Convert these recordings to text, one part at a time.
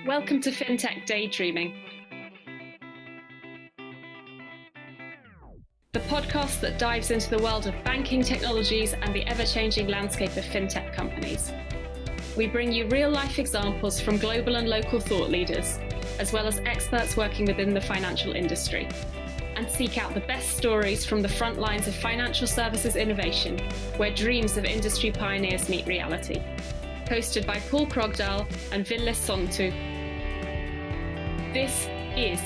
Welcome to Fintech Daydreaming, the podcast that dives into the world of banking technologies and the ever-changing landscape of fintech companies. We bring you real-life examples from global and local thought leaders, as well as experts working within the financial industry, and seek out the best stories from the front lines of financial services innovation, where dreams of industry pioneers meet reality. Hosted by Pål and Ville. This is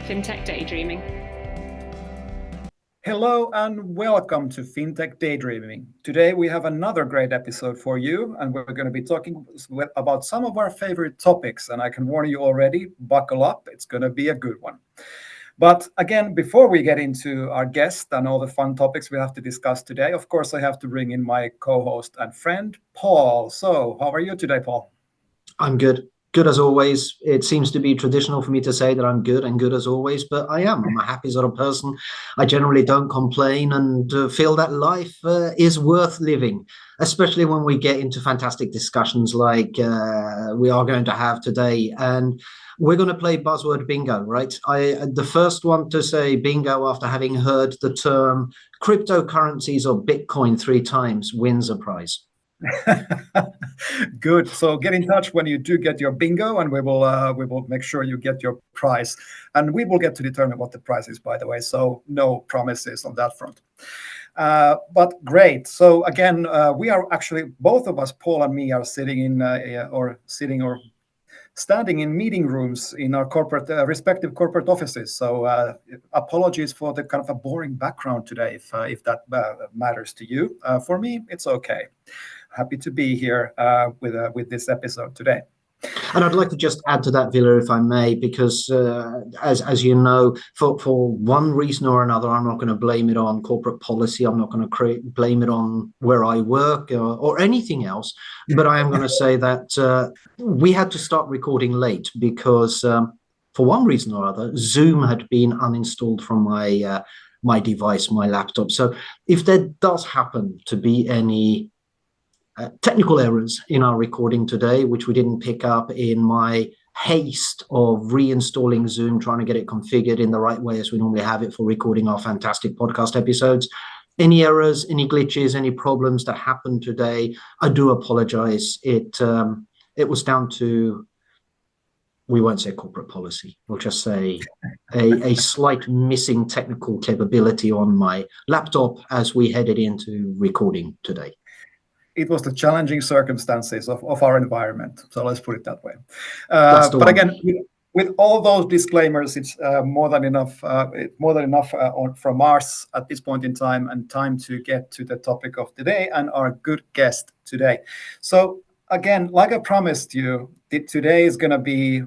Fintech Daydreaming. Hello and welcome to Fintech Daydreaming. Today we have another great episode for you, and we're going to be talking about some of our favorite topics. And I can warn you already, buckle up, it's going to be a good one. But again, before we get into our guest and all the fun topics we have to discuss today, of course, I have to bring in my co-host and friend, Pål. So how are you today, Pål? I'm good. Good as always. It seems to be traditional for me to say that I'm good and good as always, but I am. I'm a happy sort of person. I generally don't complain and feel that life is worth living, especially when we get into fantastic discussions like we are going to have today. And we're going to play buzzword bingo, right? The first one to say bingo after having heard the term cryptocurrencies or Bitcoin 3 times wins a prize. Good. So get in touch when you do get your bingo, and we will make sure you get your prize. And we will get to determine what the prize is, by the way. So no promises on that front. But great. So again, we are actually, both of us, Pål and me, are standing in meeting rooms in our respective corporate offices. So apologies for the kind of a boring background today, if that matters to you. For me, it's okay. Happy to be here with this episode today. And I'd like to just add to that, Ville, if I may, because as you know, for one reason or another, I'm not going to blame it on corporate policy. I'm not going to blame it on where I work or anything else. But I am going to say that we had to start recording late because for one reason or other, Zoom had been uninstalled from my device, my laptop. So if there does happen to be any technical errors in our recording today, which we didn't pick up in my haste of reinstalling Zoom, trying to get it configured in the right way as we normally have it for recording our fantastic podcast episodes. Any errors, any glitches, any problems that happened today, I do apologize. It was down to, we won't say corporate policy, we'll just say a slight missing technical capability on my laptop as we headed into recording today. It was the challenging circumstances of our environment. So let's put it that way. But again, with all those disclaimers, it's more than enough from us at this point in time, and time to get to the topic of today and our good guest today. So again, like I promised you, today is going to be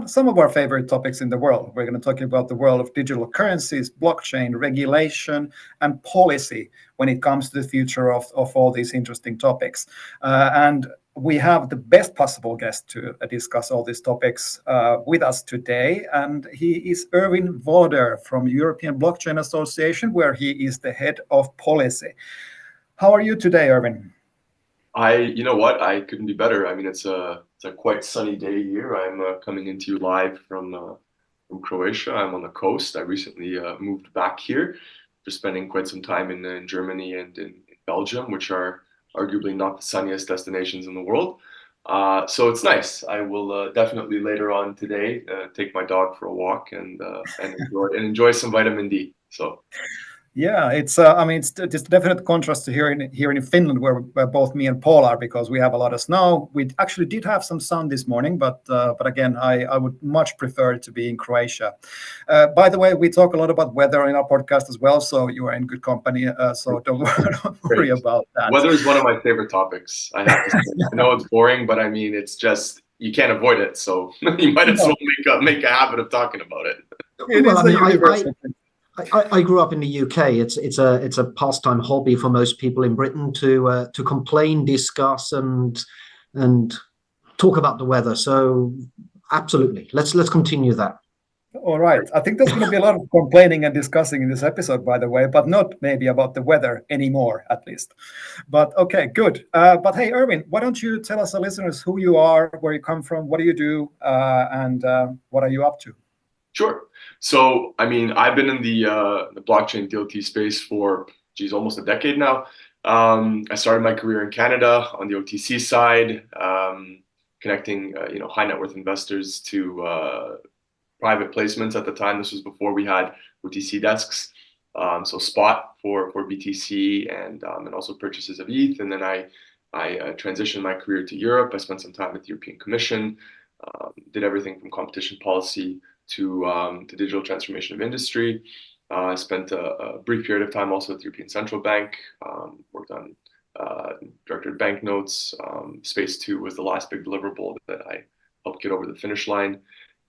some of our favorite topics in the world. We're going to talk about the world of digital currencies, blockchain, regulation, and policy when it comes to the future of all these interesting topics. And we have the best possible guest to discuss all these topics with us today. And he is Erwin Voloder from European Blockchain Association, where he is the head of policy. How are you today, Erwin? You know what? I couldn't be better. I mean, it's a quite sunny day here. I'm coming into you live from Croatia. I'm on the coast. I recently moved back here for spending quite some time in Germany and in Belgium, which are arguably not the sunniest destinations in the world. So it's nice. I will definitely later on today take my dog for a walk and enjoy some vitamin D. So. Yeah, it's a definite contrast to here in Finland, where both me and Pål are, because we have a lot of snow. We actually did have some sun this morning, but again, I would much prefer to be in Croatia. By the way, we talk a lot about weather in our podcast as well, so you are in good company. So don't worry about that. Weather is one of my favorite topics. I have to say. I know it's boring, but I mean, it's just you can't avoid it. So you might as well make a habit of talking about it. I grew up in the UK. It's a pastime hobby for most people in Britain to complain, discuss, and talk about the weather. So absolutely, let's continue that. All right. I think there's going to be a lot of complaining and discussing in this episode, by the way, but not maybe about the weather anymore, at least. But okay, good. But hey, Erwin, why don't you tell us, the listeners, who you are, where you come from, what do you do, and what are you up to? Sure. So, I mean, I've been in the blockchain DLT space for, almost a decade now. I started my career in Canada on the OTC side, connecting, high net worth investors to private placements at the time. This was before we had OTC desks. So spot for BTC and also purchases of ETH. And then I transitioned my career to Europe. I spent some time with the European Commission, did everything from competition policy to digital transformation of industry. I spent a brief period of time also at the European Central Bank, worked on directed banknotes. Space 2 was the last big deliverable that I helped get over the finish line.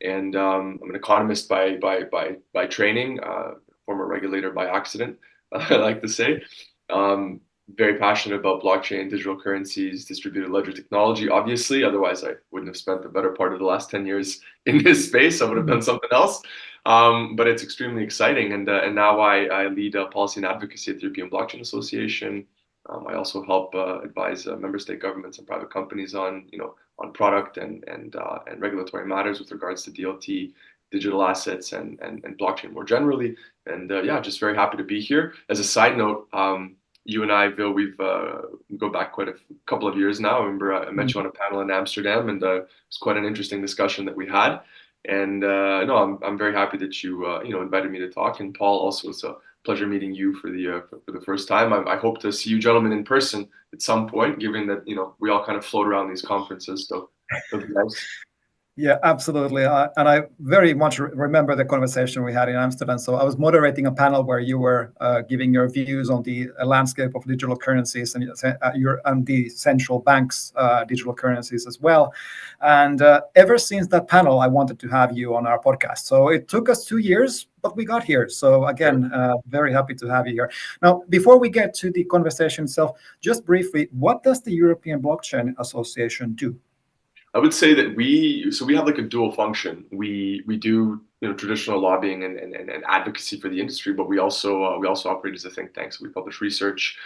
And I'm an economist by training, former regulator by accident, I like to say. Very passionate about blockchain, digital currencies, distributed ledger technology, obviously. Otherwise, I wouldn't have spent the better part of the last 10 years in this space. I would have done something else. But it's extremely exciting. And now I lead policy and advocacy at the European Blockchain Association. I also help advise member state governments and private companies on product and regulatory matters with regards to DLT, digital assets, and blockchain more generally. And just very happy to be here. As a side note, you and I, Ville, we go back quite a couple of years now. I remember I met you on a panel in Amsterdam, and it was quite an interesting discussion that we had. And I'm very happy that you invited me to talk. And Paul, also, it's a pleasure meeting you for the first time. I hope to see you gentlemen in person at some point, given that we all kind of float around these conferences. So it'll be nice. Yeah, absolutely. And I very much remember the conversation we had in Amsterdam. So I was moderating a panel where you were giving your views on the landscape of digital currencies and the central banks' digital currencies as well. And ever since that panel, I wanted to have you on our podcast. So it took us 2 years, but we got here. So again, very happy to have you here. Now, before we get to the conversation itself, just briefly, what does the European Blockchain Association do? I would say that we have like a dual function. We do traditional lobbying and advocacy for the industry, but we also operate as a think tank. So we publish research.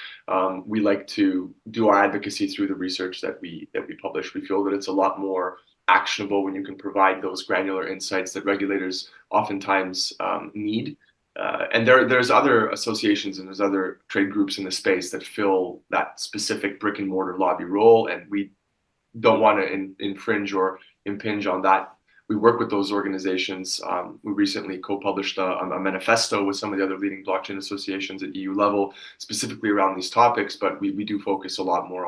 We like to do our advocacy through the research that we publish. We feel that it's a lot more actionable when you can provide those granular insights that regulators oftentimes need. And there's other associations and there's other trade groups in the space that fill that specific brick and mortar lobby role, and we don't want to infringe or impinge on that. We work with those organizations. We recently co-published a manifesto with some of the other leading blockchain associations at EU level, specifically around these topics, but we do focus a lot more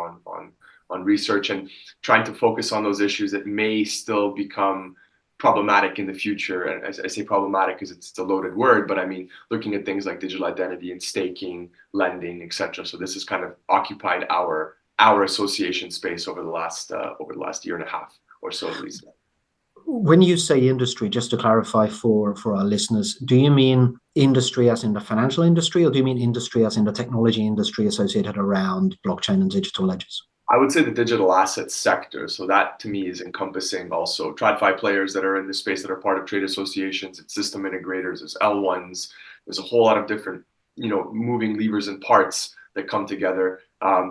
on research and trying to focus on those issues that may still become problematic in the future. And as I say problematic because it's a loaded word, but I mean looking at things like digital identity and staking, lending, etc. So this has kind of occupied our association space over the last year and a half or so at least. When you say industry, just to clarify for our listeners, do you mean industry as in the financial industry, or do you mean industry as in the technology industry associated around blockchain and digital ledgers? I would say the digital asset sector. So that to me is encompassing also TradFi players that are in this space that are part of trade associations, it's system integrators, there's L1s, there's a whole lot of different moving levers and parts that come together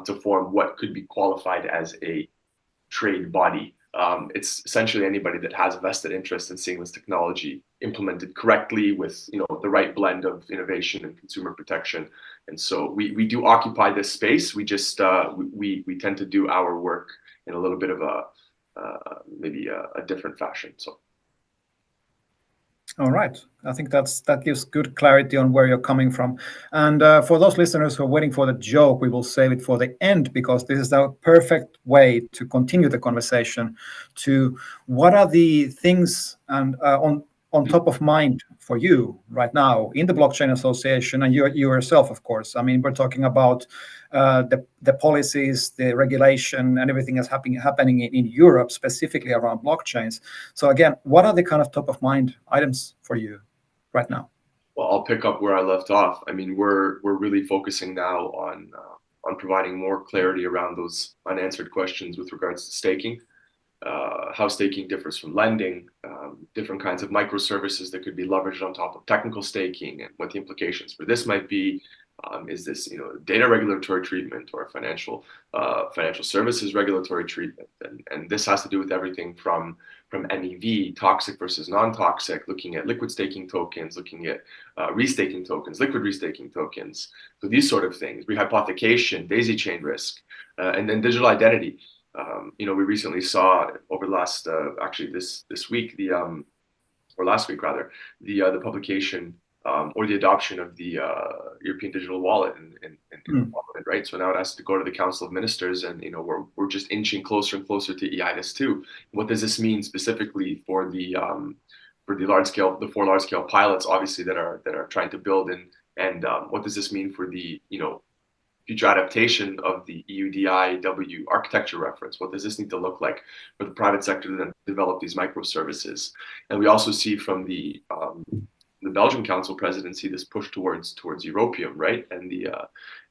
to form what could be qualified as a trade body. It's essentially anybody that has a vested interest in seeing this technology implemented correctly with the right blend of innovation and consumer protection. And so we do occupy this space. We just we tend to do our work in a little bit of maybe a different fashion. So. All right. I think that gives good clarity on where you're coming from. And for those listeners who are waiting for the joke, we will save it for the end, because this is a perfect way to continue the conversation to what are the things and on top of mind for you right now in the Blockchain Association, and you yourself, of course. I mean, we're talking about the policies, the regulation, and everything that's happening in Europe, specifically around blockchains. So again, what are the kind of top of mind items for you right now? Well, I'll pick up where I left off. I mean, we're really focusing now on providing more clarity around those unanswered questions with regards to staking. how staking differs from lending, different kinds of microservices that could be leveraged on top of technical staking, and what the implications for this might be. Is this, data regulatory treatment or financial services regulatory treatment? And this has to do with everything from MEV, toxic versus non-toxic, looking at liquid staking tokens, looking at restaking tokens, liquid restaking tokens. So these sort of things, rehypothecation, daisy chain risk, and then digital identity. We recently saw over the last, actually this week, or last week rather, the publication or the adoption of the European digital wallet in Parliament, right? So now it has to go to the Council of Ministers, and we're just inching closer and closer to EIDAS 2. What does this mean specifically for the four large scale pilots, obviously, that are trying to build, and what does this mean for the future adaptation of the EU DIW architecture reference? What does this need to look like for the private sector to then develop these microservices? And we also see from the Belgian Council presidency this push towards Europeum, right? And the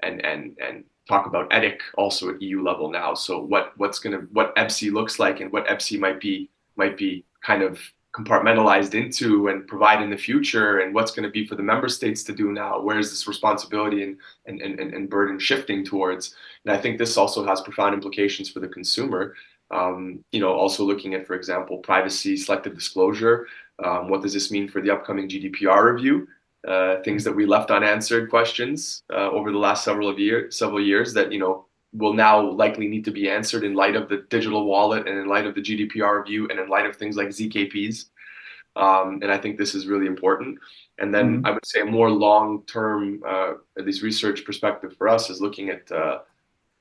and talk about EDIC also at EU level now. So what EBSI looks like, and what EBSI might be kind of compartmentalized into and provide in the future, and what's going to be for the member states to do now. Where is this responsibility and burden shifting towards? And I think this also has profound implications for the consumer. Also looking at, for example, privacy, selective disclosure. What does this mean for the upcoming GDPR review? Things that we left unanswered, questions over the last several years that will now likely need to be answered in light of the digital wallet, and in light of the GDPR review, and in light of things like ZKPs. And I think this is really important. And then I would say a more long-term, at least research perspective for us, is looking at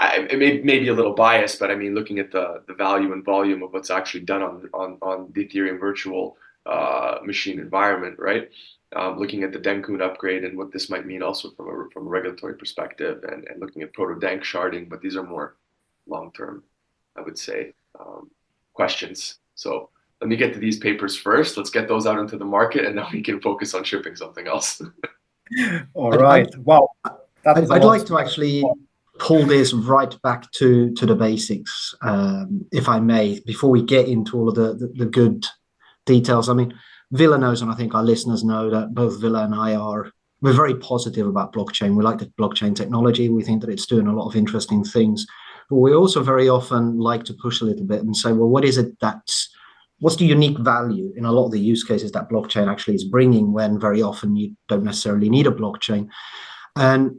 it may be a little biased, but I mean, looking at the value and volume of what's actually done on the Ethereum virtual machine environment, right? Looking at the Denkun upgrade and what this might mean also from a regulatory perspective, and looking at proto-dank sharding, but these are more long-term, I would say, questions. So let me get to these papers first. Let's get those out into the market, and then we can focus on shipping something else. All right. Wow. I'd like to actually pull this right back to the basics, if I may, before we get into all of the good details. I mean, Ville knows, and I think our listeners know, that both Ville and I we're very positive about blockchain. We like the blockchain technology. We think that it's doing a lot of interesting things. But we also very often like to push a little bit and say, well, what's the unique value in a lot of the use cases that blockchain actually is bringing, when very often you don't necessarily need a blockchain? And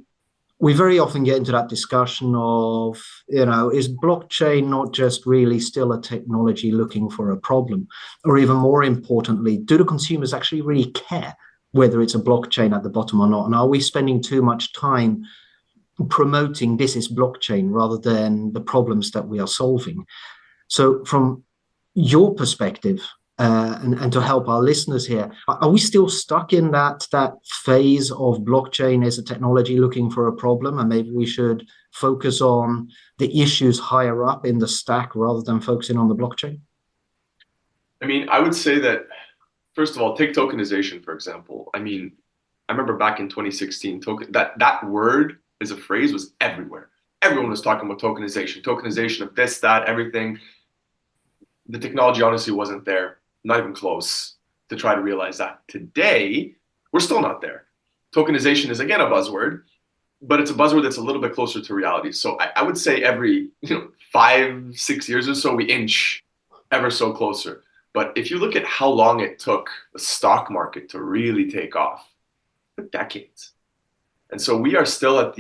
we very often get into that discussion of, is blockchain not just really still a technology looking for a problem? Or even more importantly, do the consumers actually really care whether it's a blockchain at the bottom or not? And are we spending too much time promoting this is blockchain rather than the problems that we are solving? So from your perspective, and to help our listeners here, are we still stuck in that phase of blockchain as a technology looking for a problem, and maybe we should focus on the issues higher up in the stack rather than focusing on the blockchain? I mean, I would say that, first of all, take tokenization, for example. I mean, I remember back in 2016, that word as a phrase was everywhere. Everyone was talking about tokenization of this, that, everything. The technology honestly wasn't there. Not even close to try to realize that. Today, we're still not there. Tokenization is, again, a buzzword, but it's a buzzword that's a little bit closer to reality. So I would say every 5-6 years or so, we inch ever so closer. But if you look at how long it took the stock market to really take off, it took decades. And so we are still at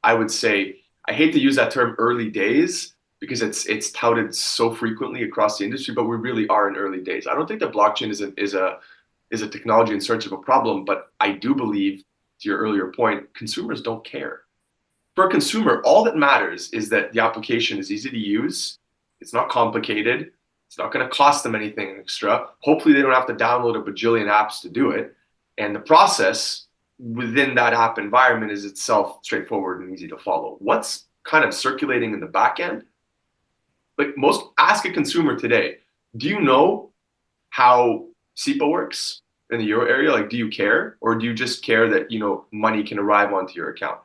I would say, I hate to use that term early days, because it's touted so frequently across the industry, but we really are in early days. I don't think that blockchain is a technology in search of a problem, but I do believe, to your earlier point, consumers don't care. For a consumer, all that matters is that the application is easy to use, it's not complicated, it's not going to cost them anything extra. Hopefully they don't have to download a bajillion apps to do it. And the process within that app environment is itself straightforward and easy to follow. What's kind of circulating in the back end? Like, ask a consumer today, do you know how SEPA works in the euro area? Like, do you care? Or do you just care that, money can arrive onto your account?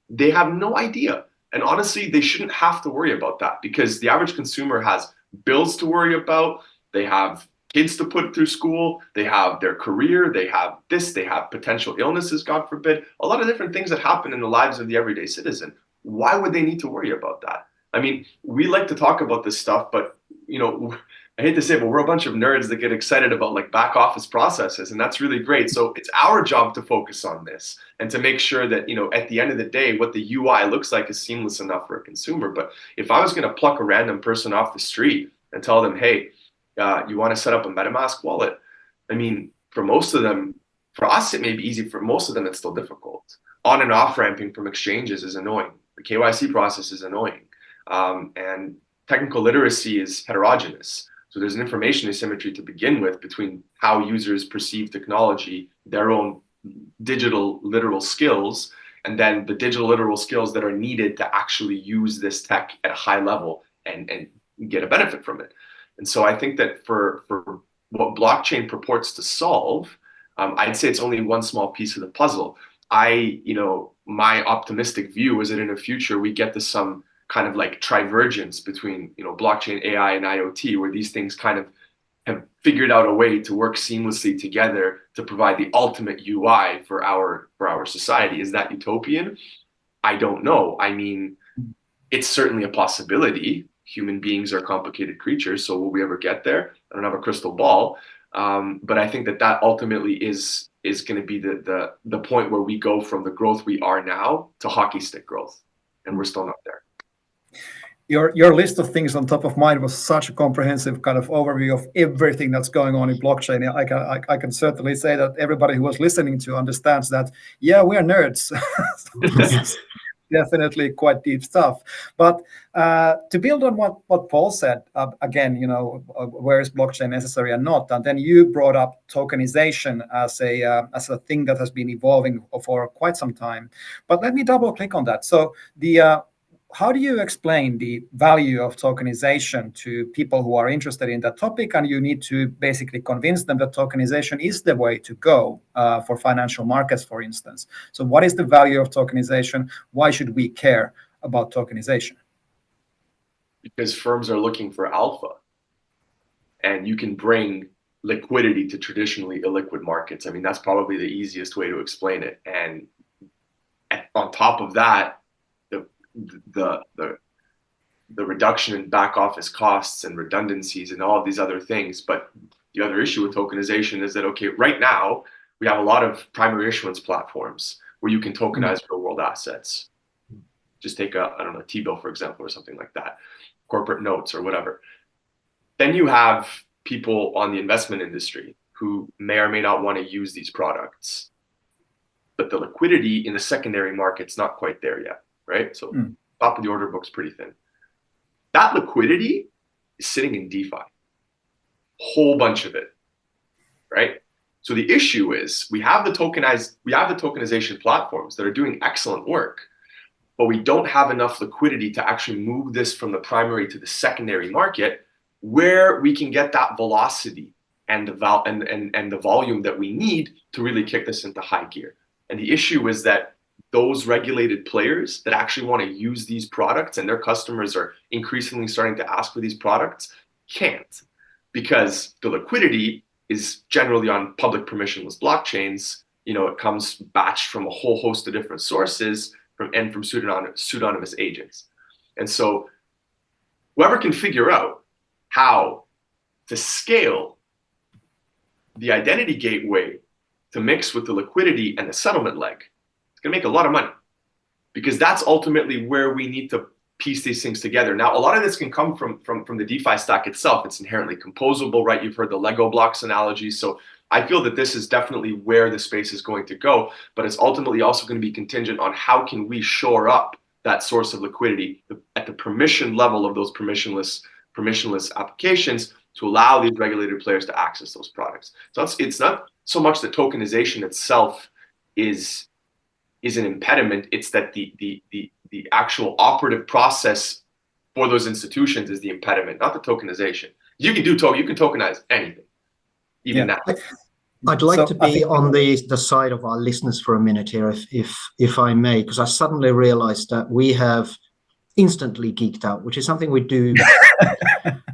They have no idea. And honestly, they shouldn't have to worry about that, because the average consumer has bills to worry about. They have kids to put through school. They have their career. They have this. They have potential illnesses, God forbid. A lot of different things that happen in the lives of the everyday citizen. Why would they need to worry about that? I mean, we like to talk about this stuff, but, you know, I hate to say it, but we're a bunch of nerds that get excited about like back office processes, and that's really great. So it's our job to focus on this and to make sure that, you know, at the end of the day, what the UI looks like is seamless enough for a consumer. But if I was going to pluck a random person off the street and tell them, hey, you want to set up a MetaMask wallet? I mean, for most of them, for us, it may be easy. For most of them, it's still difficult. On and off ramping from exchanges is annoying. The KYC process is annoying. And technical literacy is heterogeneous. So there's an information asymmetry to begin with between how users perceive technology, their own digital literal skills, and then the digital literal skills that are needed to actually use this tech at a high level and get a benefit from it. And so I think that for what blockchain purports to solve, I'd say it's only one small piece of the puzzle. My optimistic view is that in the future we get to some kind of like divergence between, you know, blockchain, AI, and IoT, where these things kind of have figured out a way to work seamlessly together to provide the ultimate UI for our society. Is that utopian? I don't know. I mean, it's certainly a possibility. Human beings are complicated creatures, so will we ever get there? I don't have a crystal ball, but I think that ultimately is going to be the point where we go from the growth we are now to hockey stick growth, and we're still not there. Your list of things on top of mind was such a comprehensive kind of overview of everything that's going on in blockchain. I can certainly say that everybody who was listening to understands that, yeah, we are nerds. This is definitely quite deep stuff. But to build on what Pål said, again, you know, where is blockchain necessary and not? And then you brought up tokenization as a thing that has been evolving for quite some time. But let me double click on that. So how do you explain the value of tokenization to people who are interested in that topic? And you need to basically convince them that tokenization is the way to go for financial markets, for instance. So what is the value of tokenization? Why should we care about tokenization? Because firms are looking for alpha, and you can bring liquidity to traditionally illiquid markets. I mean, that's probably the easiest way to explain it. And on top of that, the reduction in back office costs and redundancies and all of these other things. But the other issue with tokenization is that, okay, right now we have a lot of primary issuance platforms where you can tokenize real world assets. Just take a T-bill, for example, or something like that, corporate notes or whatever. Then you have people on the investment industry who may or may not want to use these products, but the liquidity in the secondary market's not quite there yet. Right? So top of the order book's pretty thin. That liquidity is sitting in DeFi. Whole bunch of it. Right? So the issue is we have the tokenization platforms that are doing excellent work, but we don't have enough liquidity to actually move this from the primary to the secondary market where we can get that velocity and the volume that we need to really kick this into high gear. And the issue is that those regulated players that actually want to use these products and their customers are increasingly starting to ask for these products can't, because the liquidity is generally on public permissionless blockchains. You know, it comes batched from a whole host of different sources from pseudonymous agents. And so whoever can figure out how to scale the identity gateway to mix with the liquidity and the settlement leg, going to make a lot of money, because that's ultimately where we need to piece these things together. Now, a lot of this can come from the DeFi stack itself. It's inherently composable, right? You've heard the Lego blocks analogy. So I feel that this is definitely where the space is going to go, but it's ultimately also going to be contingent on how can we shore up that source of liquidity at the permission level of those permissionless applications to allow these regulated players to access those products. So it's not so much that tokenization itself is an impediment. It's that the actual operative process for those institutions is the impediment, not the tokenization. You can tokenize anything, even now. I'd like to be on the side of our listeners for a minute here, if I may, because I suddenly realized that we have instantly geeked out, which is something we do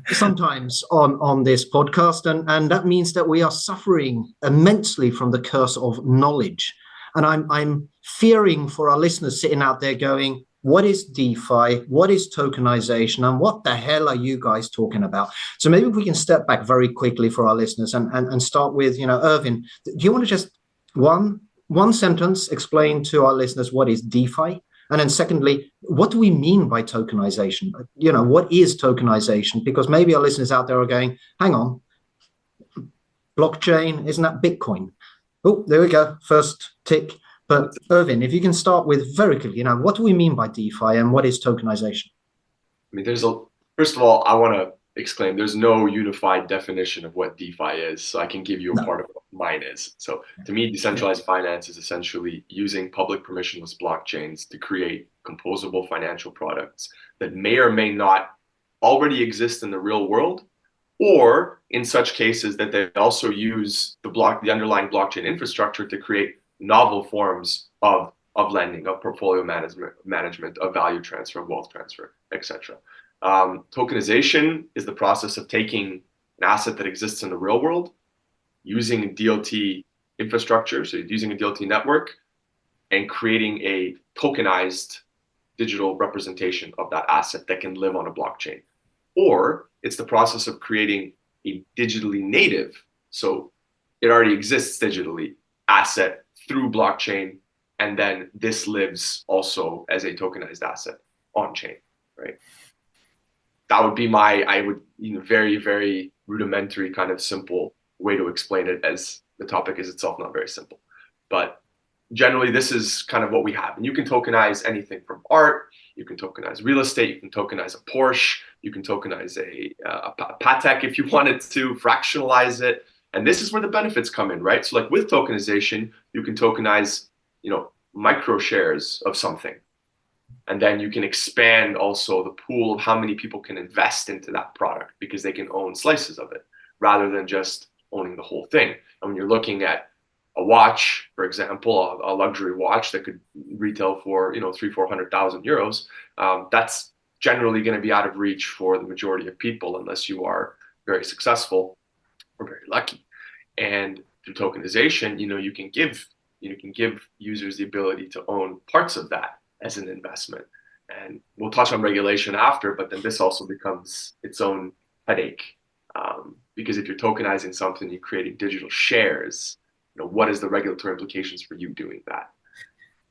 sometimes on this podcast, and that means that we are suffering immensely from the curse of knowledge. And I'm fearing for our listeners sitting out there going, what is DeFi? What is tokenization? And what the hell are you guys talking about? So maybe we can step back very quickly for our listeners and start with, Erwin, do you want to just one sentence explain to our listeners what is DeFi? And then secondly, what do we mean by tokenization? What is tokenization? Because maybe our listeners out there are going, hang on, blockchain, isn't that Bitcoin? Oh, there we go. First tick. But Erwin, if you can start with very quickly, what do we mean by DeFi and what is tokenization? I mean, first of all, I want to exclaim, there's no unified definition of what DeFi is. So I can give you a part of what mine is. So to me, decentralized finance is essentially using public permissionless blockchains to create composable financial products that may or may not already exist in the real world, or in such cases that they also use the underlying blockchain infrastructure to create novel forms of lending, of portfolio management, of value transfer, of wealth transfer, etc. Tokenization is the process of taking an asset that exists in the real world, using a DLT infrastructure, so using a DLT network, and creating a tokenized digital representation of that asset that can live on a blockchain. Or it's the process of creating a digitally native, so it already exists digitally, asset through blockchain, and then this lives also as a tokenized asset on chain, right? That would be very, very rudimentary kind of simple way to explain it, as the topic is itself not very simple. But generally, this is kind of what we have. And you can tokenize anything from art, you can tokenize real estate, you can tokenize a Porsche, you can tokenize a Patek if you wanted to, fractionalize it. And this is where the benefits come in, right? So like with tokenization, you can tokenize, micro shares of something. And then you can expand also the pool of how many people can invest into that product because they can own slices of it rather than just owning the whole thing. And when you're looking at a watch, for example, a luxury watch that could retail for, 300,000-400,000 euros, that's generally going to be out of reach for the majority of people unless you are very successful or very lucky. And through tokenization, you can give users the ability to own parts of that as an investment. And we'll touch on regulation after, but then this also becomes its own headache. Because if you're tokenizing something, you're creating digital shares, what is the regulatory implications for you doing that?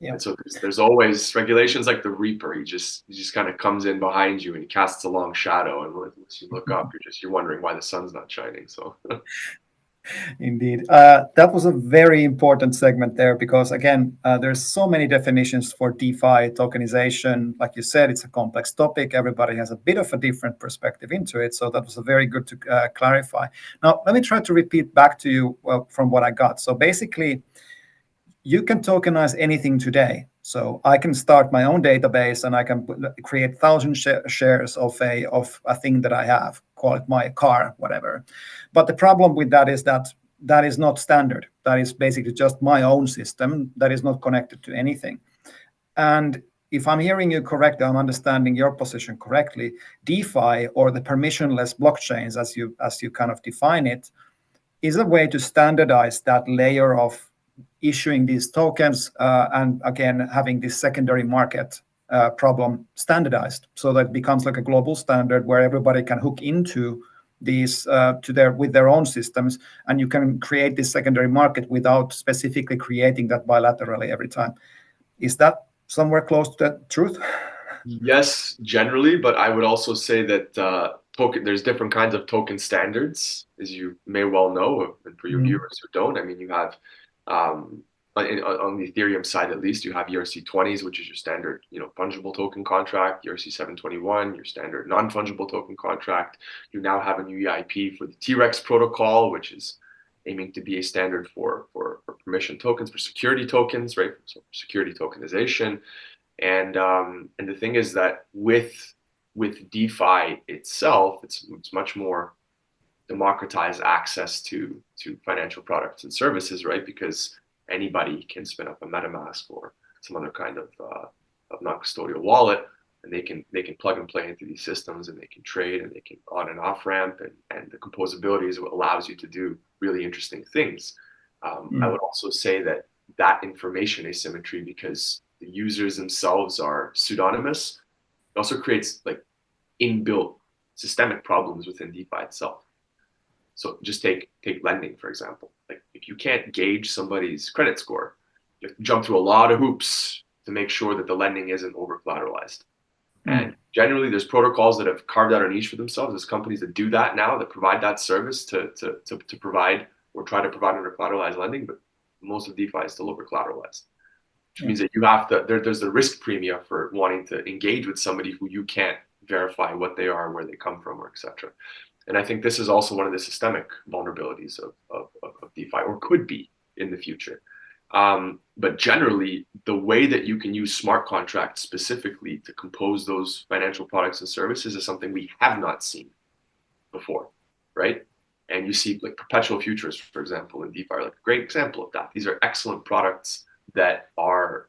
Yeah. And so there's always regulations like the Reaper. He just kind of comes in behind you and he casts a long shadow. And once you look up, you're wondering why the sun's not shining. So Indeed. That was a very important segment there because, again, there's so many definitions for DeFi tokenization. Like you said, it's a complex topic. Everybody has a bit of a different perspective into it. So that was a very good to clarify. Now, let me try to repeat back to you from what I got. So basically, you can tokenize anything today. So I can start my own database and I can create 1,000 shares of a thing that I have, call it my car, whatever. But the problem with that is that is not standard. That is basically just my own system that is not connected to anything. And if I'm hearing you correctly, I'm understanding your position correctly, DeFi, or the permissionless blockchains, as you kind of define it, is a way to standardize that layer of issuing these tokens and again having this secondary market problem standardized, so that it becomes like a global standard where everybody can hook into these with their own systems, and you can create this secondary market without specifically creating that bilaterally every time. Is that somewhere close to the truth? Yes, generally, but I would also say that there's different kinds of token standards, as you may well know, and for your viewers who don't. I mean, you have on the Ethereum side, at least, you have ERC-20s, which is your standard, fungible token contract, ERC-721, your standard non-fungible token contract. You now have a new EIP for the T-Rex protocol, which is aiming to be a standard for permission tokens, for security tokens, right? So security tokenization. And the thing is that with DeFi itself, it's much more democratized access to financial products and services, right? Because anybody can spin up a MetaMask or some other kind of non-custodial wallet and they can plug and play into these systems, and they can trade, and they can on and off ramp, and the composability is what allows you to do really interesting things. I would also say that information asymmetry, because the users themselves are pseudonymous, it also creates like inbuilt systemic problems within DeFi itself. So just take lending, for example. Like if you can't gauge somebody's credit score, you have to jump through a lot of hoops to make sure that the lending isn't over collateralized. And generally there's protocols that have carved out a niche for themselves. There's companies that do that now, that provide that service to provide or try to provide under collateralized lending, but most of DeFi is still over collateralized. Which means that you have to, there's the risk premium for wanting to engage with somebody who you can't verify what they are, where they come from, or etc. And I think this is also one of the systemic vulnerabilities of DeFi, or could be in the future. But generally, the way that you can use smart contracts specifically to compose those financial products and services is something we have not seen before, right? And you see like perpetual futures, for example, in DeFi are like a great example of that. These are excellent products that are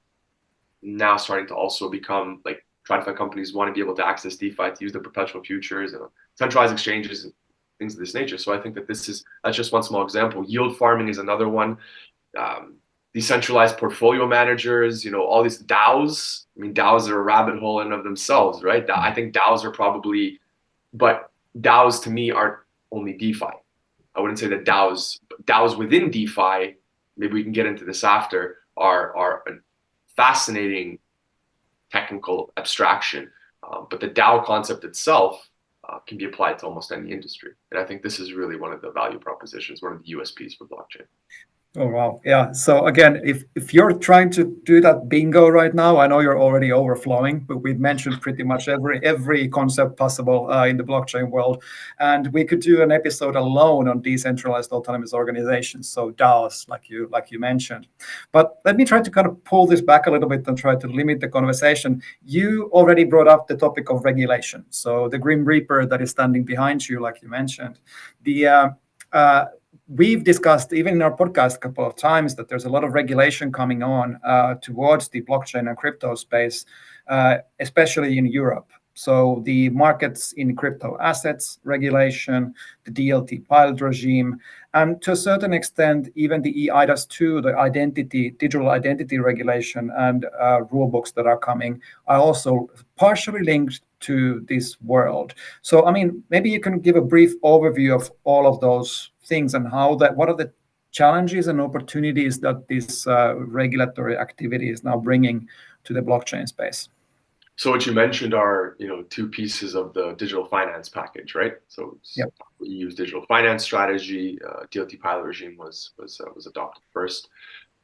now starting to also become like TradFi companies want to be able to access DeFi to use the perpetual futures and centralized exchanges and things of this nature. So I think that that's just one small example. Yield farming is another one. Decentralized portfolio managers, all these DAOs. I mean, DAOs are a rabbit hole in of themselves, right? I think DAOs are probably, but DAOs to me aren't only DeFi. I wouldn't say that DAOs within DeFi, maybe we can get into this after, are a fascinating technical abstraction. But the DAO concept itself can be applied to almost any industry. And I think this is really one of the value propositions, one of the USPs for blockchain. Oh, wow. Yeah. So again, if you're trying to do that bingo right now, I know you're already overflowing, but we've mentioned pretty much every concept possible in the blockchain world. And we could do an episode alone on decentralized autonomous organizations, so DAOs, like you mentioned. But let me try to kind of pull this back a little bit and try to limit the conversation. You already brought up the topic of regulation. So the Grim Reaper that is standing behind you, like you mentioned. We've discussed, even in our podcast, a couple of times, that there's a lot of regulation coming on towards the blockchain and crypto space, especially in Europe. So the markets in crypto assets regulation, the DLT pilot regime, and to a certain extent, even the eIDAS 2, the digital identity regulation and rulebooks that are coming are also partially linked to this world. So, I mean, maybe you can give a brief overview of all of those things and what are the challenges and opportunities that this regulatory activity is now bringing to the blockchain space. So what you mentioned are, two pieces of the digital finance package, right? So yep. EU's digital finance strategy, DLT pilot regime was adopted first,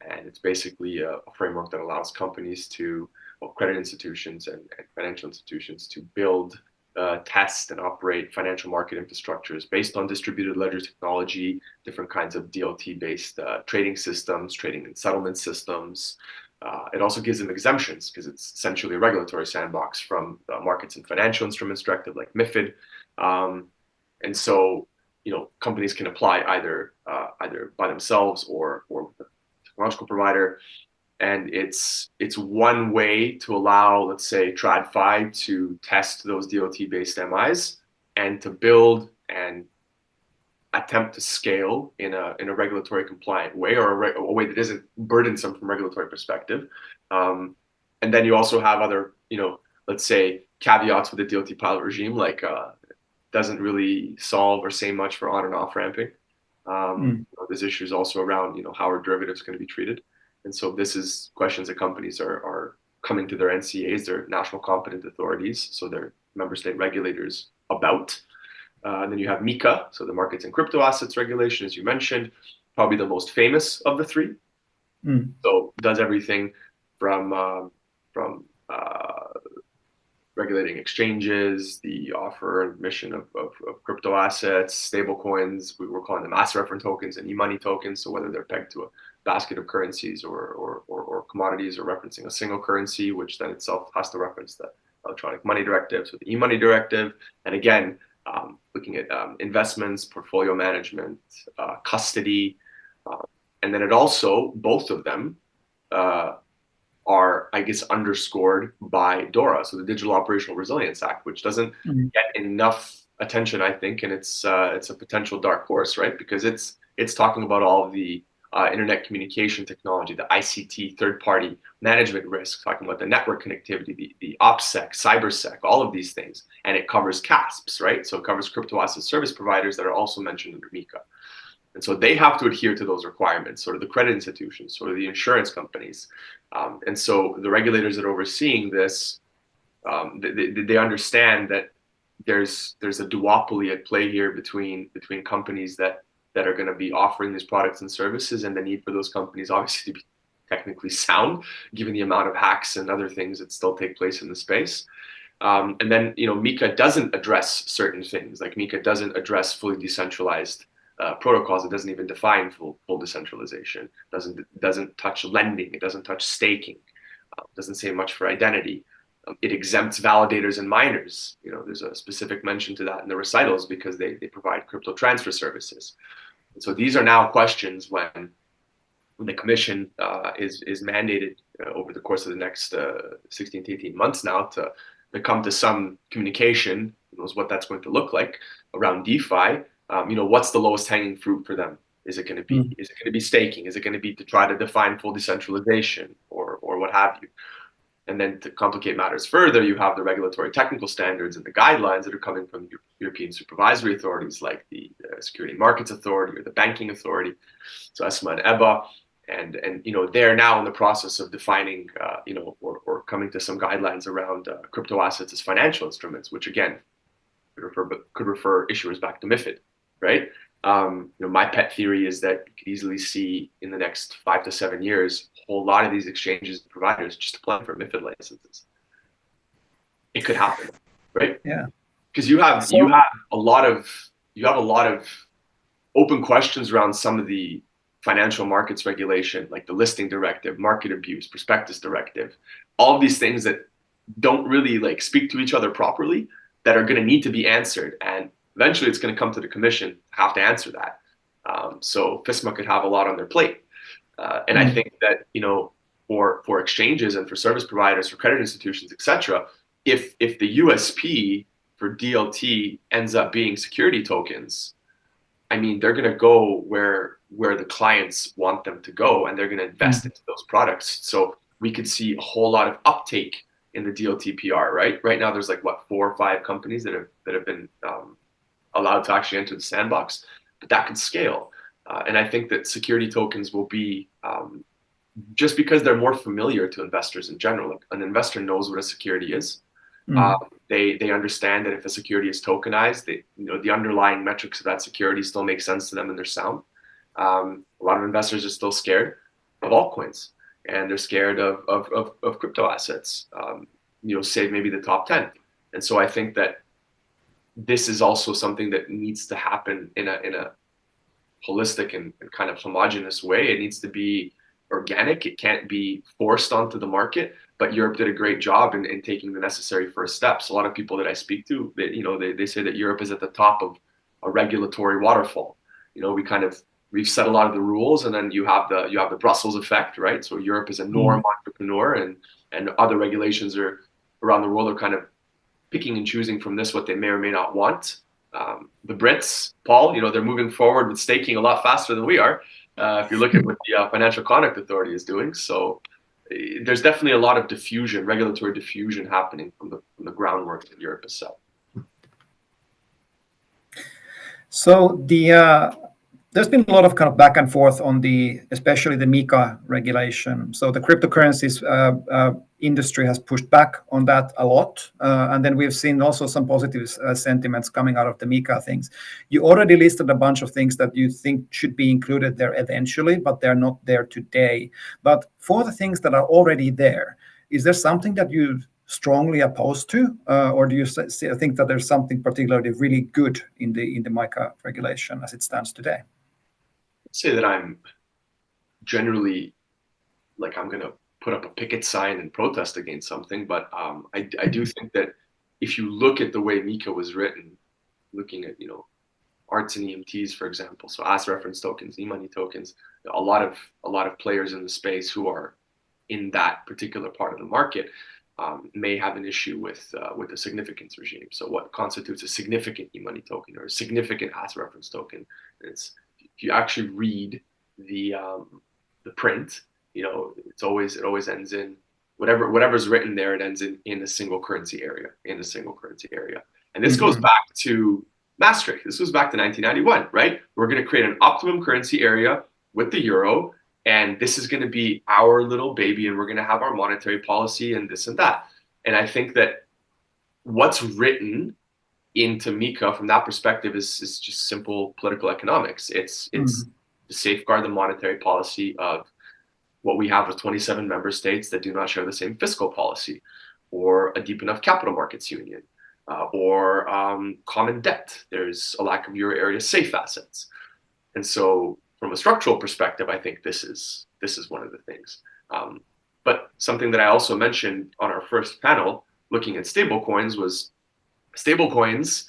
and it's basically a framework that allows companies credit institutions and financial institutions to build, test, and operate financial market infrastructures based on distributed ledger technology, different kinds of DLT-based trading systems, trading and settlement systems. It also gives them exemptions because it's essentially a regulatory sandbox from the Markets and Financial Instruments Directive, like MiFID. And so, companies can apply either by themselves or with a technological provider. And it's one way to allow, let's say, TradFi to test those DLT-based MIs and to build and attempt to scale in a regulatory compliant way, or a way that isn't burdensome from a regulatory perspective. And then you also have other, let's say, caveats with the DLT pilot regime, like doesn't really solve or say much for on and off ramping. There's issues also around, how are derivatives going to be treated? And so this is questions that companies are coming to their NCAs, their national competent authorities, so their member state regulators about. And then you have MiCA, so the Markets and Crypto Assets Regulation, as you mentioned, probably the most famous of the three. So does everything from regulating exchanges, the offer and emission of crypto assets, stable coins. We're calling them asset reference tokens and e-money tokens. So whether they're pegged to a basket of currencies or commodities, or referencing a single currency, which then itself has to reference the electronic money directive, so the e-money directive. And again, looking at investments, portfolio management, custody. And then it also, both of them are, I guess, underscored by DORA, so the Digital Operational Resilience Act, which doesn't get enough attention, I think, and it's a potential dark horse, right? Because it's talking about all of the internet communication technology, the ICT third-party management risk, talking about the network connectivity, the OPSEC, CyberSec, all of these things, and it covers CASPs, right? So it covers crypto asset service providers that are also mentioned under MiCA. And so they have to adhere to those requirements, sort of the credit institutions, sort of the insurance companies. And so the regulators that are overseeing this, they understand that there's a duopoly at play here between companies that are going to be offering these products and services, and the need for those companies obviously to be technically sound, given the amount of hacks and other things that still take place in the space. And then, MiCA doesn't address certain things, like MiCA doesn't address fully decentralized protocols. It doesn't even define full decentralization. Doesn't touch lending. It doesn't touch staking. Doesn't say much for identity. It exempts validators and miners. There's a specific mention to that in the recitals because they provide crypto transfer services. And so these are now questions when the commission is mandated over the course of the next 16 to 18 months now to come to some communication, who knows what that's going to look like, around DeFi. What's the lowest hanging fruit for them? Is it going to be staking? Is it going to be to try to define full decentralization or what have you? And then to complicate matters further, you have the regulatory technical standards and the guidelines that are coming from European supervisory authorities like the Security and Markets Authority or the Banking Authority, so ESMA and EBA. And they're now in the process of defining, or coming to some guidelines around crypto assets as financial instruments, which again could refer issuers back to MiFID, right? My pet theory is that you could easily see in the next 5 to 7 years a whole lot of these exchanges and providers just applying for MiFID licenses. It could happen, right? Yeah, because you have a lot of open questions around some of the financial markets regulation, like the listing directive, market abuse, prospectus directive, all of these things that don't really speak to each other properly, that are going to need to be answered. And eventually it's going to come to the commission to have to answer that. So FISMA could have a lot on their plate. And I think that, for exchanges and for service providers, for credit institutions, et cetera, if the USP for DLT ends up being security tokens, I mean, they're going to go where the clients want them to go, and they're going to invest into those products. So we could see a whole lot of uptake in the DLT PR, right? Right now, there's 4 or 5 companies that have been allowed to actually enter the sandbox, but that could scale. And I think that security tokens will be, just because they're more familiar to investors in general. Like, an investor knows what a security is. They understand that if a security is tokenized, the underlying metrics of that security still make sense to them and they're sound. A lot of investors are still scared of altcoins, and they're scared of crypto assets, save maybe the top 10. And so I think that this is also something that needs to happen in a holistic and kind of homogenous way. It needs to be organic. It can't be forced onto the market. But Europe did a great job in taking the necessary first steps. A lot of people that I speak to, they say that Europe is at the top of a regulatory waterfall. We've set a lot of the rules, and then you have the Brussels effect, right? So Europe is a norm entrepreneur, and other regulations are around the world are kind of picking and choosing from this what they may or may not want. The Brits, Pål, they're moving forward with staking a lot faster than we are. If you look at what the Financial Conduct Authority is doing, so there's definitely a lot of diffusion, regulatory diffusion happening from the groundwork that Europe has set. So there's been a lot of kind of back and forth on especially the MiCA regulation. So the cryptocurrencies industry has pushed back on that a lot. And then we've seen also some positive sentiments coming out of the MiCA things. You already listed a bunch of things that you think should be included there eventually, but they're not there today. But for the things that are already there, is there something that you strongly opposed to, or do you think that there's something particularly really good in the MiCA regulation as it stands today? I'd say that I'm generally I'm going to put up a picket sign and protest against something, but I do think that if you look at the way MiCA was written, looking at arts and EMTs, for example, so asset reference tokens, e-money tokens, a lot of players in the space who are in that particular part of the market may have an issue with the significance regime. So what constitutes a significant e-money token or a significant asset reference token? It's, if you actually read the print, it always ends in whatever's written there. It ends in a single currency area, And this goes back to Maastricht. This goes back to 1991, right? We're going to create an optimum currency area with the euro, and this is going to be our little baby, and we're going to have our monetary policy and this and that. And I think that what's written into MiCA from that perspective is just simple political economics. It's to safeguard the monetary policy of what we have with 27 member states that do not share the same fiscal policy, or a deep enough capital markets union, or common debt. There's a lack of euro area safe assets. And so from a structural perspective, I think this is one of the things. But something that I also mentioned on our first panel, looking at stablecoins, was stablecoins.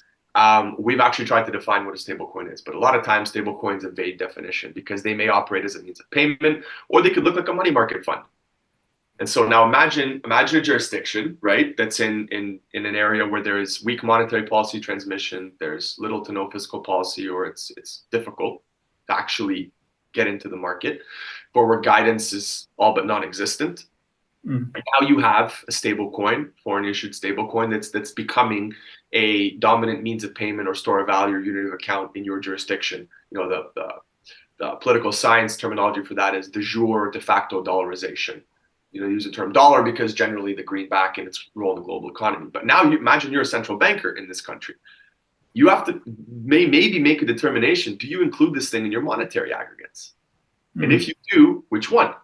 We've actually tried to define what a stablecoin is, but a lot of times stablecoins evade definition because they may operate as a means of payment, or they could look like a money market fund. And so now imagine a jurisdiction, right, that's in an area where there is weak monetary policy transmission, there's little to no fiscal policy, or it's difficult to actually get into the market, forward guidance is all but non-existent. And now you have a stable coin, foreign issued stable coin, that's becoming a dominant means of payment or store of value or unit of account in your jurisdiction. The political science terminology for that is de jure de facto dollarization. Use the term dollar because generally the greenback and its role in the global economy. But now you imagine you're a central banker in this country. You have to maybe make a determination. Do you include this thing in your monetary aggregates? And if you do, which one?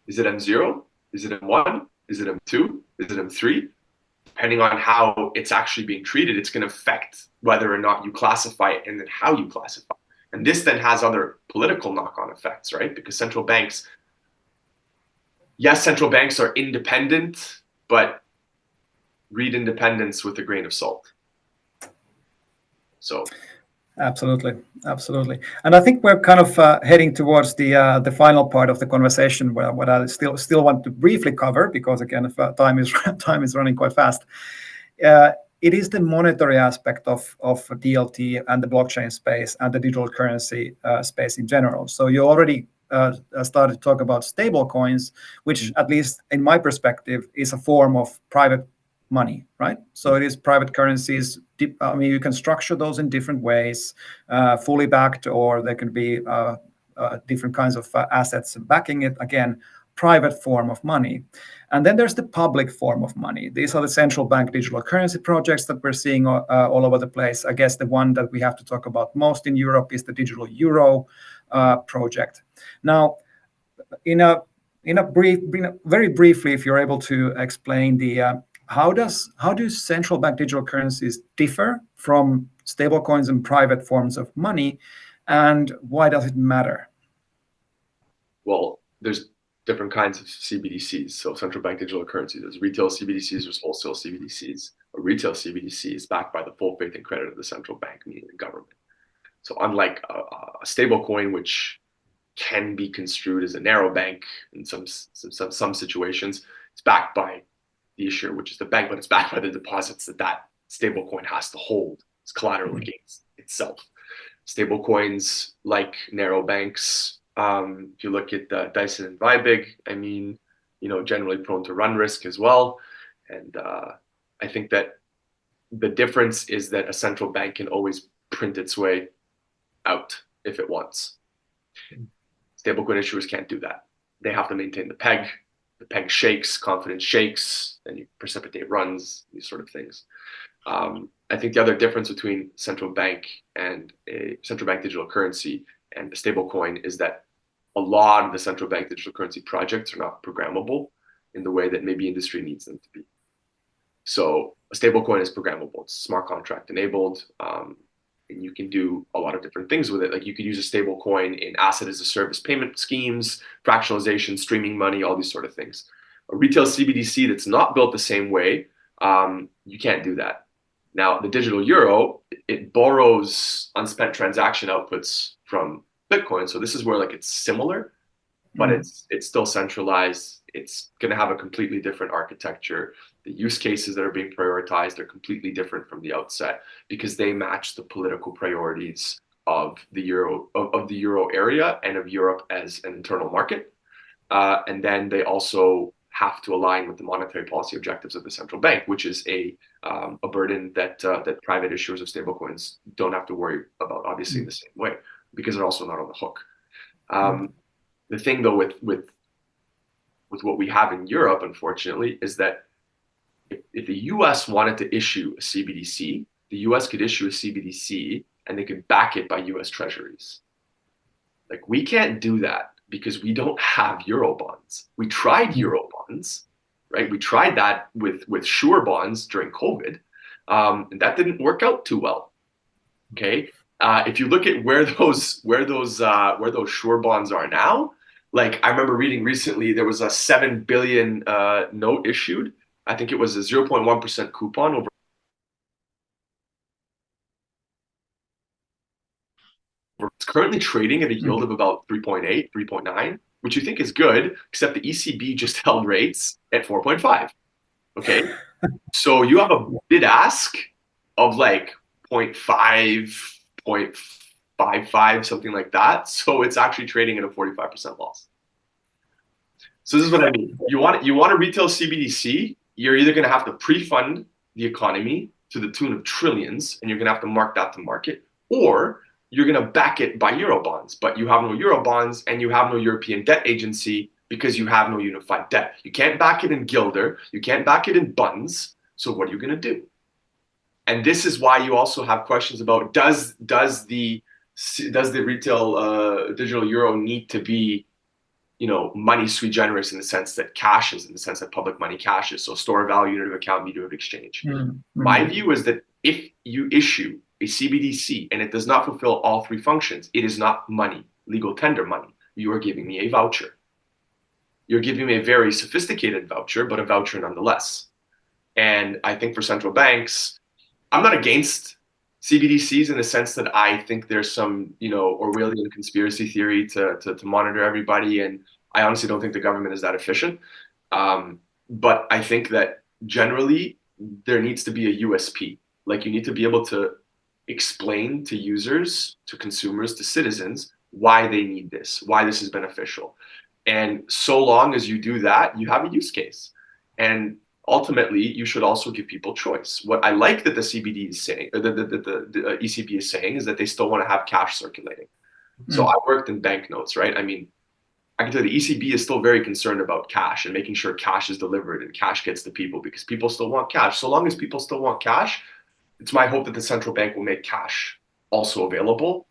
Is it M0? Is it M1? Is it M2? Is it M3? Depending on how it's actually being treated, it's going to affect whether or not you classify it and then how you classify it. And this then has other political knock-on effects, right? Because central banks are independent, but read independence with a grain of salt. So, absolutely. And I think we're kind of heading towards the final part of the conversation, where what I still want to briefly cover, because again, if time is running quite fast. It is the monetary aspect of DLT and the blockchain space and the digital currency space in general. So you already started to talk about stable coins, which at least in my perspective is a form of private money, right? So it is private currencies. You can structure those in different ways, fully backed, or there can be different kinds of assets backing it. Again, private form of money. And then there's the public form of money. These are the central bank digital currency projects that we're seeing all over the place. I guess the one that we have to talk about most in Europe is the digital euro project. Now, very briefly, if you're able to explain how do central bank digital currencies differ from stablecoins and private forms of money, and why does it matter? Well, there's different kinds of CBDCs. So central bank digital currencies, there's retail CBDCs, there's wholesale CBDCs. A retail CBDC is backed by the full faith and credit of the central bank, meaning the government. So unlike a stable coin, which can be construed as a narrow bank in some situations, it's backed by the issuer, which is the bank, but it's backed by the deposits that stable coin has to hold as collateral against itself. Stable coins, like narrow banks, if you look at Dyson and Vibig, generally prone to run risk as well. And I think that the difference is that a central bank can always print its way out if it wants. Stablecoin issuers can't do that. They have to maintain the peg. The peg shakes, confidence shakes, and you precipitate runs, these sort of things. I think the other difference between central bank and a central bank digital currency and a stablecoin is that a lot of the central bank digital currency projects are not programmable in the way that maybe industry needs them to be. So a stablecoin is programmable. It's smart contract enabled, and you can do a lot of different things with it. Like you could use a stablecoin in asset as a service payment schemes, fractionalization, streaming money, all these sort of things. A retail CBDC that's not built the same way, you can't do that. Now, the digital euro, it borrows unspent transaction outputs from Bitcoin. So this is where it's similar, but it's still centralized. It's going to have a completely different architecture. The use cases that are being prioritized are completely different from the outset because they match the political priorities of the euro area and of Europe as an internal market. And then they also have to align with the monetary policy objectives of the central bank, which is a burden that private issuers of stablecoins don't have to worry about, obviously, in the same way, because they're also not on the hook. The thing, though, with what we have in Europe, unfortunately, is that if the US wanted to issue a CBDC, the US could issue a CBDC and they could back it by US treasuries. Like, we can't do that because we don't have euro bonds. We tried euro bonds, right? We tried that with Sure bonds during COVID, and that didn't work out too well. Okay, if you look at where those Sure bonds are now, like, I remember reading recently there was a 7 billion note issued. I think it was a 0.1% coupon over. It's currently trading at a yield of about 3.8, 3.9, which you think is good, except the ECB just held rates at 4.5. Okay, so you have a bid ask of like 0.5, 0.55, something like that. So it's actually trading at a 45% loss. So this is what I mean. You want a retail CBDC, you're either going to have to pre-fund the economy to the tune of trillions, and you're going to have to mark that to market, or you're going to back it by euro bonds, but you have no euro bonds and you have no European debt agency because you have no unified debt. You can't back it in Gilder, you can't back it in buns. So what are you going to do? And this is why you also have questions about does the retail digital euro need to be, money sui generis in the sense that cash is, in the sense that public money cash is, so store of value, unit of account, medium of exchange. My view is that if you issue a CBDC and it does not fulfill all three functions, it is not money, legal tender money. You are giving me a voucher. You're giving me a very sophisticated voucher, but a voucher nonetheless. And I think for central banks, I'm not against CBDCs in the sense that I think there's some, Orwellian conspiracy theory to monitor everybody. And I honestly don't think the government is that efficient. But I think that generally there needs to be a USP. Like, you need to be able to explain to users, to consumers, to citizens why they need this, why this is beneficial. And so long as you do that, you have a use case. And ultimately, you should also give people choice. What I like that the CBD is saying, or the ECB is saying, is that they still want to have cash circulating. So I worked in banknotes, right? I mean, I can tell you the ECB is still very concerned about cash and making sure cash is delivered and cash gets to people, because people still want cash. So long as people still want cash, it's my hope that the central bank will make cash also available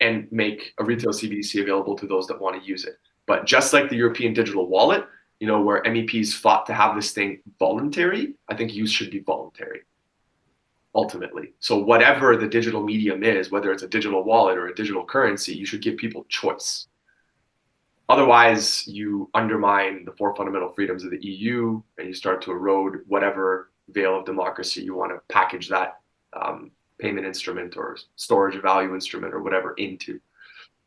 and make a retail CBDC available to those that want to use it. But just like the European digital wallet, where MEPs fought to have this thing voluntary, I think use should be voluntary, ultimately. So whatever the digital medium is, whether it's a digital wallet or a digital currency, you should give people choice. Otherwise, you undermine the four fundamental freedoms of the EU, and you start to erode whatever veil of democracy you want to package that payment instrument or storage of value instrument or whatever into.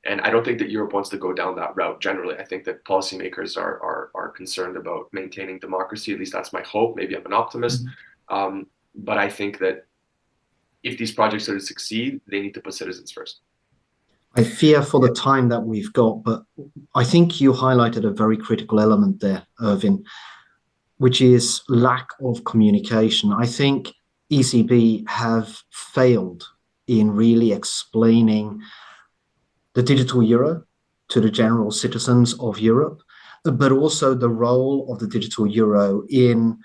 And I don't think that Europe wants to go down that route generally. I think that policymakers are concerned about maintaining democracy. At least that's my hope. Maybe I'm an optimist. But I think that if these projects are to succeed, they need to put citizens first. I fear for the time that we've got, but I think you highlighted a very critical element there, Erwin, which is lack of communication. I think ECB have failed in really explaining the digital euro to the general citizens of Europe, but also the role of the digital euro in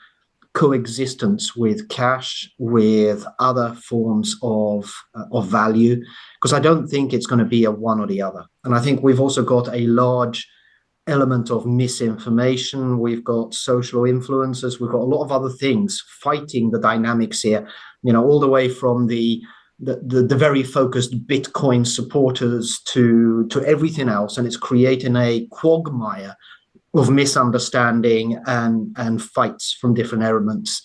coexistence with cash, with other forms of value, because I don't think it's going to be a one or the other. And I think we've also got a large element of misinformation. We've got social influencers. We've got a lot of other things fighting the dynamics here, all the way from the very focused Bitcoin supporters to everything else. And it's creating a quagmire of misunderstanding and fights from different elements.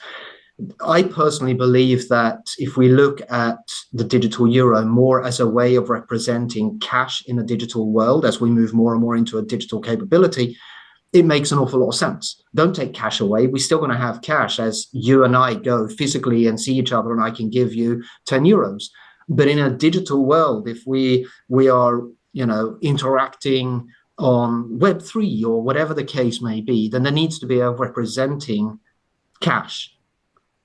I personally believe that if we look at the digital euro more as a way of representing cash in a digital world, as we move more and more into a digital capability, it makes an awful lot of sense. Don't take cash away. We're still going to have cash as you and I go physically and see each other, and I can give you 10 euros. But in a digital world, if we are, interacting on Web3 or whatever the case may be, then there needs to be a representing cash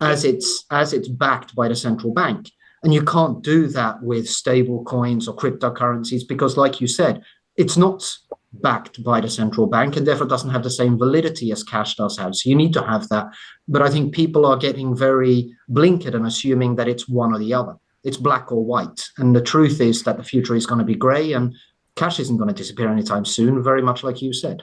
as it's backed by the central bank. And you can't do that with stable coins or cryptocurrencies because, like you said, it's not backed by the central bank and therefore doesn't have the same validity as cash does have. So you need to have that. But I think people are getting very blinkered and assuming that it's one or the other. It's black or white. And the truth is that the future is going to be gray and cash isn't going to disappear anytime soon, very much like you said.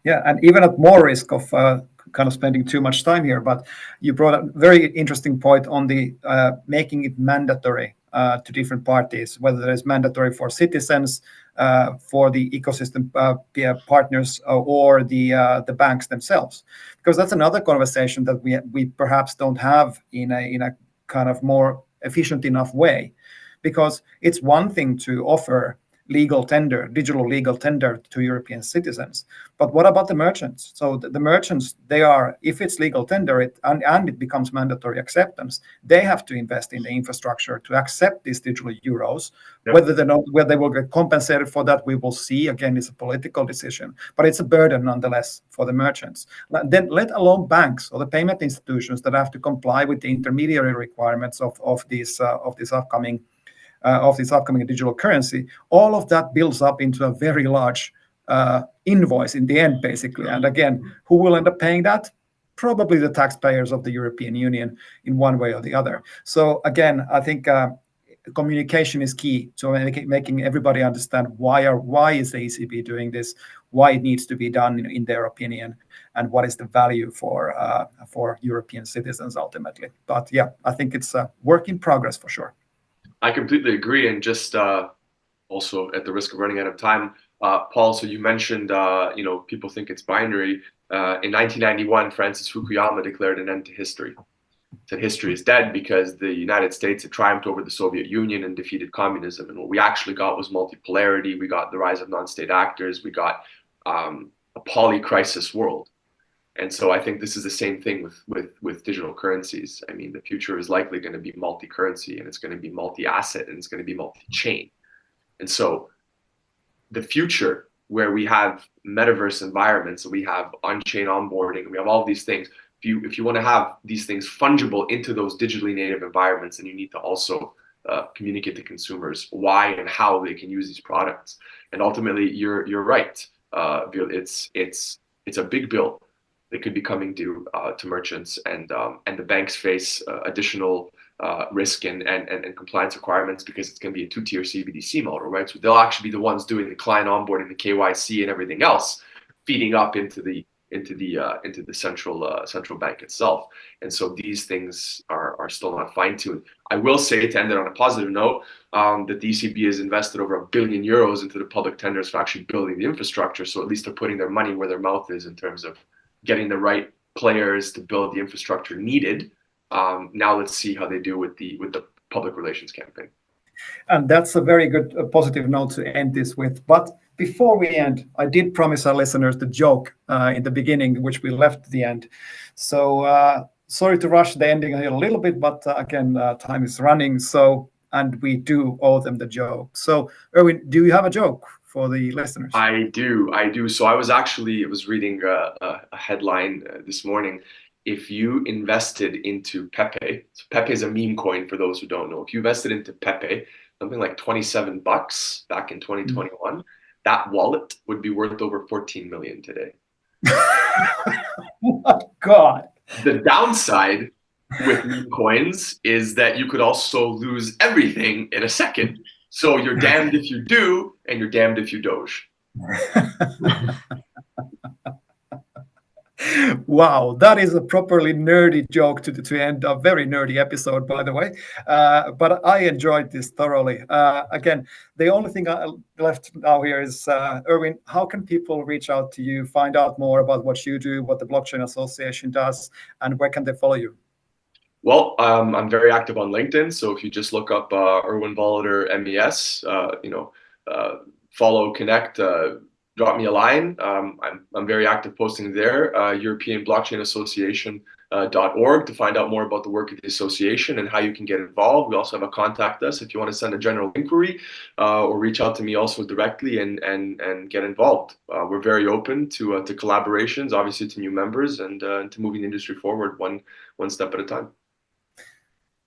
Yeah, and even at more risk of kind of spending too much time here, but you brought a very interesting point on the making it mandatory to different parties, whether it's mandatory for citizens, for the ecosystem partners, or the banks themselves, because that's another conversation that we perhaps don't have in a kind of more efficient enough way, because it's one thing to offer digital legal tender to European citizens. But what about the merchants? So the merchants, if it's legal tender and it becomes mandatory acceptance, they have to invest in the infrastructure to accept these digital euros. Yep. Whether they will get compensated for that, we will see. Again, it's a political decision, but it's a burden nonetheless for the merchants. Then let alone banks or the payment institutions that have to comply with the intermediary requirements of this upcoming digital currency. All of that builds up into a very large invoice in the end, basically. And again, who will end up paying that? Probably the taxpayers of the European Union in one way or the other. So again, I think communication is key to making everybody understand why is the ECB doing this, why it needs to be done in their opinion, and what is the value for European citizens ultimately. But yeah, I think it's a work in progress for sure. I completely agree, and just also at the risk of running out of time, Paul. So you mentioned, people think it's binary. In 1991, Francis Fukuyama declared an end to history. Said history is dead because the United States had triumphed over the Soviet Union and defeated communism. And what we actually got was multipolarity. We got the rise of non-state actors. We got a poly-crisis world. And so I think this is the same thing with digital currencies. I mean, the future is likely going to be multi-currency, and it's going to be multi-asset, and it's going to be multi-chain. And so the future where we have metaverse environments, we have on-chain onboarding, we have all these things. If you want to have these things fungible into those digitally native environments, then you need to also communicate to consumers why and how they can use these products. And ultimately, you're right. It's a big bill that could be coming due to merchants, and the banks face additional risk and compliance requirements because it's going to be a two-tier CBDC model, right? So they'll actually be the ones doing the client onboarding, the KYC, and everything else, feeding up into the central bank itself. And so these things are still not fine-tuned. I will say, to end it on a positive note, that the ECB has invested over €1 billion into the public tenders for actually building the infrastructure. So at least they're putting their money where their mouth is in terms of getting the right players to build the infrastructure needed. Now let's see how they do with the public relations campaign. And that's a very good positive note to end this with. But before we end, I did promise our listeners the joke in the beginning, which we left at the end. So sorry to rush the ending a little bit, but again, time is running. And we do owe them the joke. So Erwin, do you have a joke for the listeners? I do. So I was reading a headline this morning. If you invested into Pepe, so Pepe is a meme coin for those who don't know. If you invested into Pepe, something like $27 back in 2021, that wallet would be worth over 14 million today. What God? The downside with meme coins is that you could also lose everything in a second. So you're damned if you do, and you're damned if you doge. Wow, that is a properly nerdy joke to end a very nerdy episode, by the way. But I enjoyed this thoroughly. Again, the only thing left now here is, Erwin, how can people reach out to you, find out more about what you do, what the Blockchain Association does, and where can they follow you? Well, I'm very active on LinkedIn. So if you just look up Erwin Voloder MES, follow, connect. drop me a line. I'm very active posting there. European Blockchain Association .org to find out more about the work of the association and how you can get involved. We also have a contact us if you want to send a general inquiry or reach out to me also directly and get involved. We're very open to collaborations, obviously to new members, and to moving the industry forward one step at a time.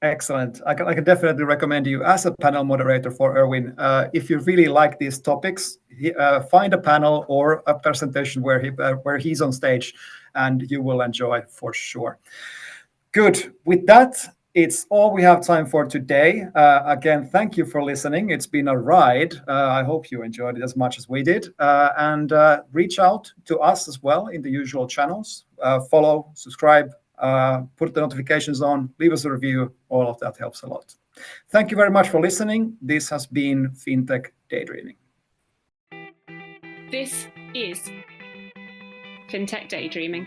Excellent. I can definitely recommend you as a panel moderator for Erwin. If you really like these topics, find a panel or a presentation where he's on stage, and you will enjoy for sure. Good. With that, it's all we have time for today. Again, thank you for listening. It's been a ride. I hope you enjoyed it as much as we did. And reach out to us as well in the usual channels. Follow, subscribe, put the notifications on, leave us a review. All of that helps a lot. Thank you very much for listening. This has been Fintech Daydreaming. This is Fintech Daydreaming.